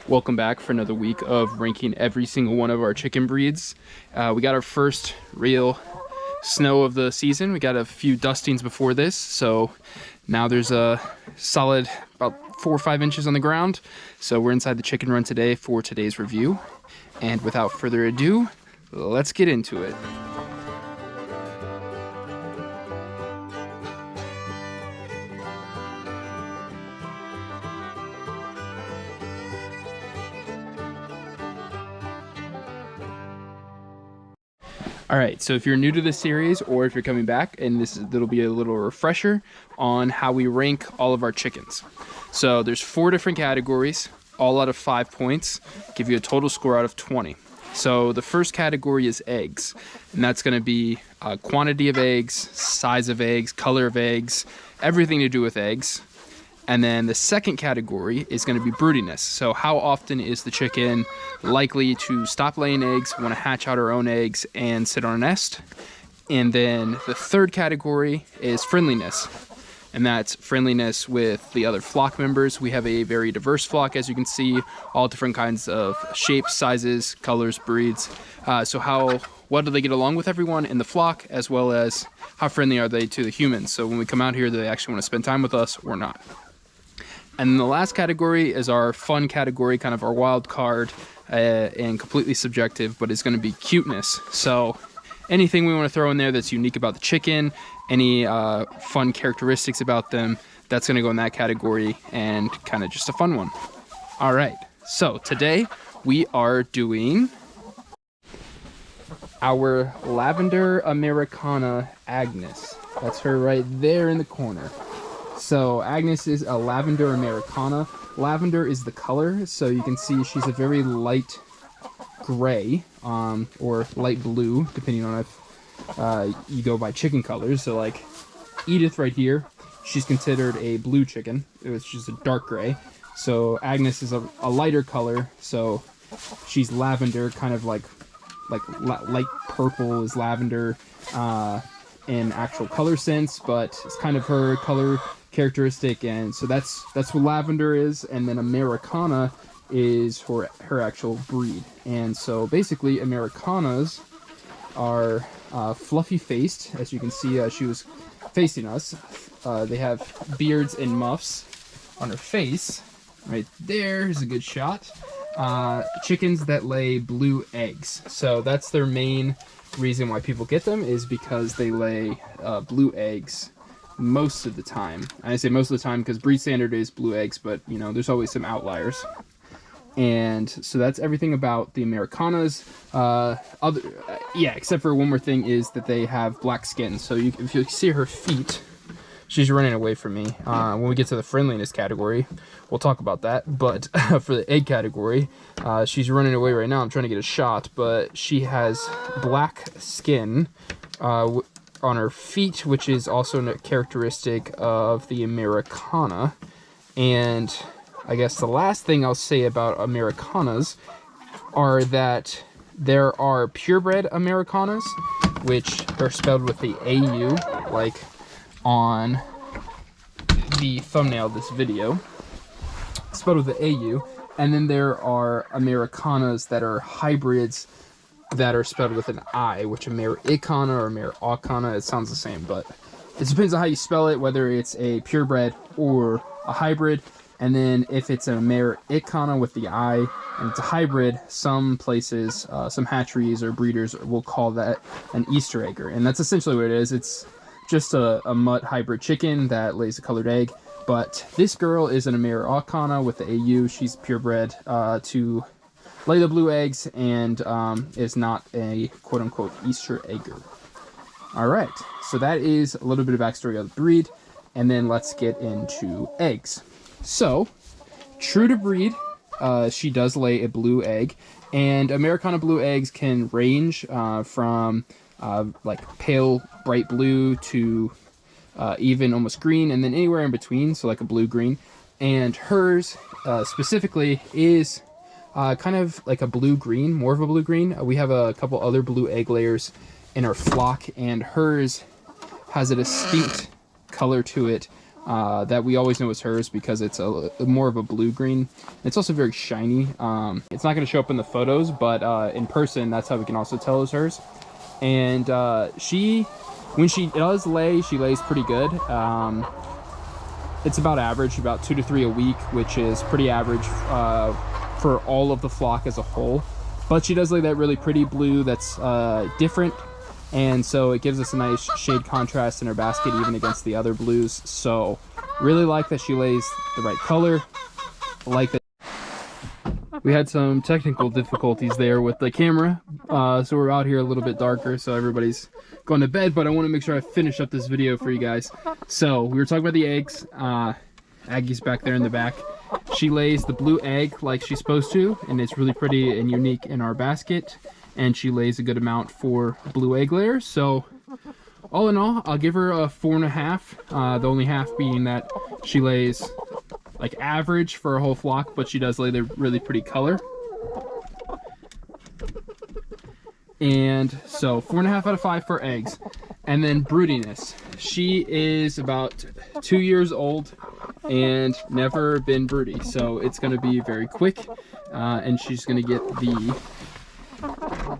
Welcome back for another week of ranking every single one of our chicken breeds. We got our first real snow of the season. We got a few dustings before this, so now there's a solid about 4 or 5 inches on the ground. So we're inside the chicken run today for today's review. And without further ado, let's get into it. All right, so if you're new to this series or if you're coming back, and it'll be a little refresher on how we rank all of our chickens. So there's 4 different categories, all out of 5 points, give you a total score out of 20. So the first category is eggs, and that's going to be quantity of eggs, size of eggs, color of eggs, everything to do with eggs. And then the second category is going to be broodiness. So how often is the chicken likely to stop laying eggs, want to hatch out her own eggs, and sit on a nest? And then the third category is friendliness. And that's friendliness with the other flock members. We have a very diverse flock, as you can see, all different kinds of shapes, sizes, colors, breeds. So what do they get along with everyone in the flock, as well as how friendly are they to the humans? So when we come out here, do they actually want to spend time with us or not? And then the last category is our fun category, kind of our wild card, and completely subjective, but it's going to be cuteness. So anything we want to throw in there that's unique about the chicken, any fun characteristics about them, that's going to go in that category, and kind of just a fun one. All right, so today we are doing our Lavender Ameraucana Agnes. That's her right there in the corner. So Agnes is a Lavender Ameraucana. Lavender is the color, so you can see she's a very light gray, or light blue, depending on if you go by chicken colors. So like Edith right here, she's considered a blue chicken. It's just a dark gray. So Agnes is a lighter color, so she's lavender, kind of like light purple is lavender in actual color sense, but it's kind of her color characteristic. And so that's what lavender is. And then Ameraucana is her actual breed. And so basically Ameraucanas are fluffy faced. As you can see, she was facing us. They have beards and muffs on her face. Right there is a good shot. Chickens that lay blue eggs. So that's their main reason why people get them, is because they lay blue eggs most of the time. I say most of the time because breed standard is blue eggs, but you know, there's always some outliers. And so that's everything about the Ameraucanas. Except for one more thing, is that they have black skin. So if you see her feet, she's running away from me. When we get to the friendliness category, we'll talk about that. But for the egg category, she's running away right now. I'm trying to get a shot, but she has black skin on her feet, which is also a characteristic of the Ameraucana. And I guess the last thing I'll say about Ameraucanas are that there are purebred Ameraucanas, which are spelled with the AU, like on the thumbnail of this video, spelled with the AU. And then there are Ameraucanas that are hybrids that are spelled with an I, which Ameraucana or Ameraucana, it sounds the same, but it depends on how you spell it, whether it's a purebred or a hybrid. And then if it's an Ameraucana with the I and it's a hybrid, some places, some hatcheries or breeders will call that an Easter egger. And that's essentially what it is. It's just a mutt hybrid chicken that lays a colored egg. But this girl is an Ameraucana with the AU. She's purebred to lay the blue eggs, and is not a quote-unquote Easter egger. All right, so that is a little bit of backstory of the breed, and then let's get into eggs. So, true to breed, she does lay a blue egg, and Ameraucana blue eggs can range from like pale bright blue to even almost green, and then anywhere in between, so like a blue-green. And hers specifically is kind of like a blue-green, more of a blue-green. We have a couple other blue egg layers in our flock, and hers has a distinct color to it that we always know is hers because it's a more of a blue-green. It's also very shiny. It's not going to show up in the photos, but in person, that's how we can also tell it's hers. And when she does lay, she lays pretty good. It's about average, about 2 to 3 a week, which is pretty average for all of the flock as a whole. But she does lay that really pretty blue that's different, and so it gives us a nice shade contrast in her basket even against the other blues. So really like that she lays the right color. Like that. We had some technical difficulties there with the camera, so we're out here a little bit darker, so everybody's going to bed, but I want to make sure I finish up this video for you guys. So we were talking about the eggs. Aggie's back there in the back. She lays the blue egg like she's supposed to, and it's really pretty and unique in our basket, and she lays a good amount for blue egg layers. So all in all, I'll give her a 4.5, the only half being that she lays like average for a whole flock, but she does lay the really pretty color. And so 4.5 out of 5 for eggs. And then Broodiness. She is about 2 years old and never been broody, so it's going to be very quick, and she's going to get the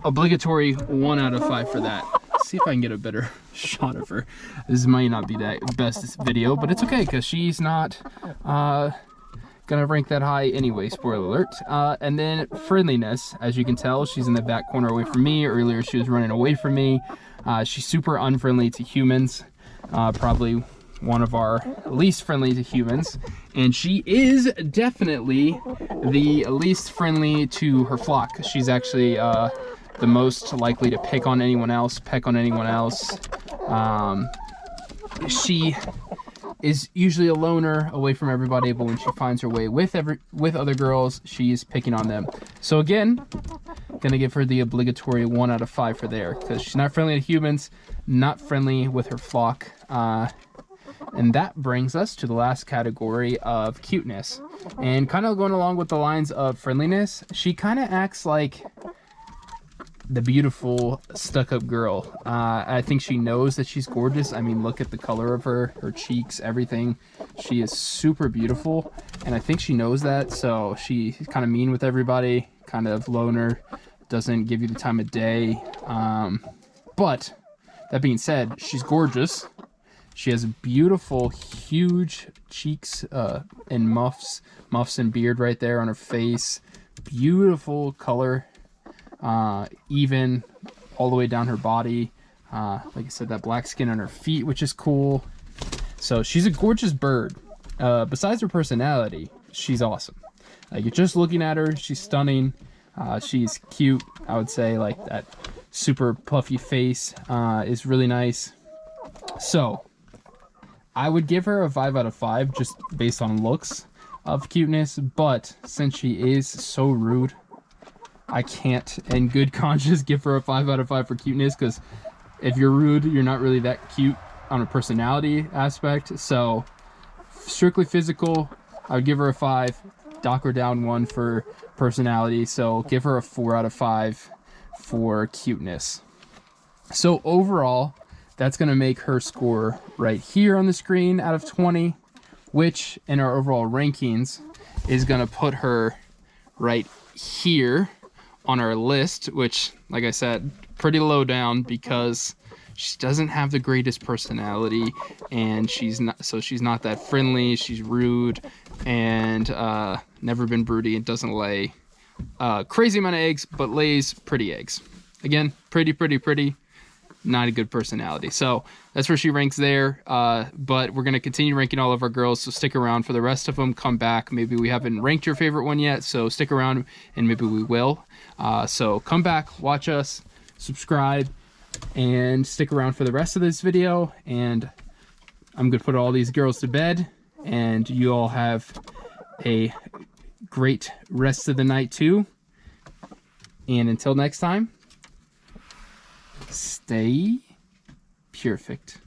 obligatory 1 out of 5 for that. Let's see if I can get a better shot of her. This might not be the best video, but it's okay because she's not gonna rank that high anyway, spoiler alert. And then Friendliness, as you can tell, she's in the back corner away from me. Earlier she was running away from me. She's super unfriendly to humans, probably one of our least friendly to humans, and she is definitely the least friendly to her flock. She's actually the most likely to peck on anyone else. She is usually a loner away from everybody, but when she finds her way with other girls, she's picking on them. So again, gonna give her the obligatory 1 out of 5 for there, because she's not friendly to humans, not friendly with her flock. And that brings us to the last category of cuteness. And kind of going along with the lines of friendliness, she kind of acts like the beautiful stuck-up girl. I think she knows that she's gorgeous. I mean, look at the color of her cheeks, everything. She is super beautiful, and I think she knows that, so she's kind of mean with everybody, kind of loner, doesn't give you the time of day. But that being said, she's gorgeous. She has beautiful, huge cheeks and muffs and beard right there on her face. Beautiful color. Even all the way down her body. Like I said, that black skin on her feet, which is cool. So she's a gorgeous bird. Besides her personality, she's awesome. Like, you're just looking at her, she's stunning. She's cute, I would say. Like, that super puffy face is really nice. So I would give her a 5 out of 5 just based on looks of cuteness, but since she is so rude, I can't in good conscience give her a 5 out of 5 for cuteness, because if you're rude, you're not really that cute on a personality aspect. So strictly physical, I would give her a 5, dock her down 1 for personality, so give her a 4 out of 5 for cuteness. So overall, that's going to make her score right here on the screen out of 20, which in our overall rankings is going to put her right here on our list, which, like I said, pretty low down because she doesn't have the greatest personality, and she's not that friendly. She's rude and never been broody, and doesn't lay crazy amount of eggs, but lays pretty eggs. Again, pretty, not a good personality. So that's where she ranks there. But we're going to continue ranking all of our girls, so stick around for the rest of them. Come back. Maybe we haven't ranked your favorite one yet, so stick around and maybe we will. So come back, watch us, subscribe, and stick around for the rest of this video. And I'm going to put all these girls to bed, and you all have a great rest of the night too. And until next time, stay perfect.